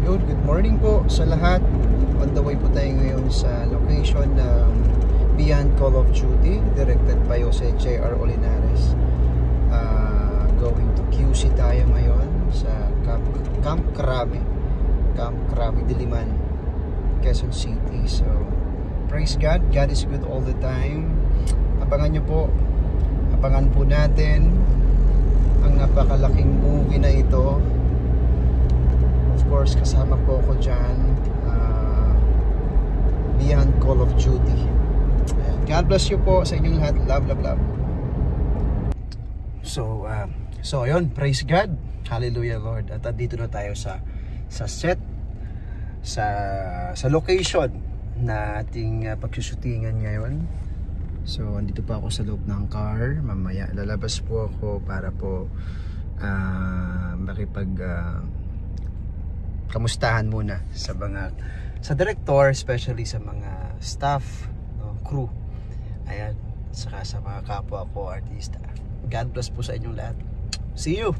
Good morning po sa lahat. On the way po tayo ngayon sa location ng Beyond Call of Duty, directed by Jose J.R. Olinares. Going to QC tayo ngayon sa Camp Crame Diliman, Quezon City. So praise God, God is good all the time. Abangan nyo po, abangan po natin ang napakalaking movie na ito. Of course, kasama po ako dyan, Beyond Call of Duty. God bless you po sa inyong lahat. Love, love, love. So ayun, praise God. Hallelujah, Lord. At dito na tayo sa set, sa location na ating pagsushootingan ngayon. So andito pa ako sa loob ng car. Mamaya lalabas po ako para po kamustahan muna sa director, especially sa mga staff, crew, ayan, saka sa mga kapwa ko artista. God bless po sa inyong lahat. See you.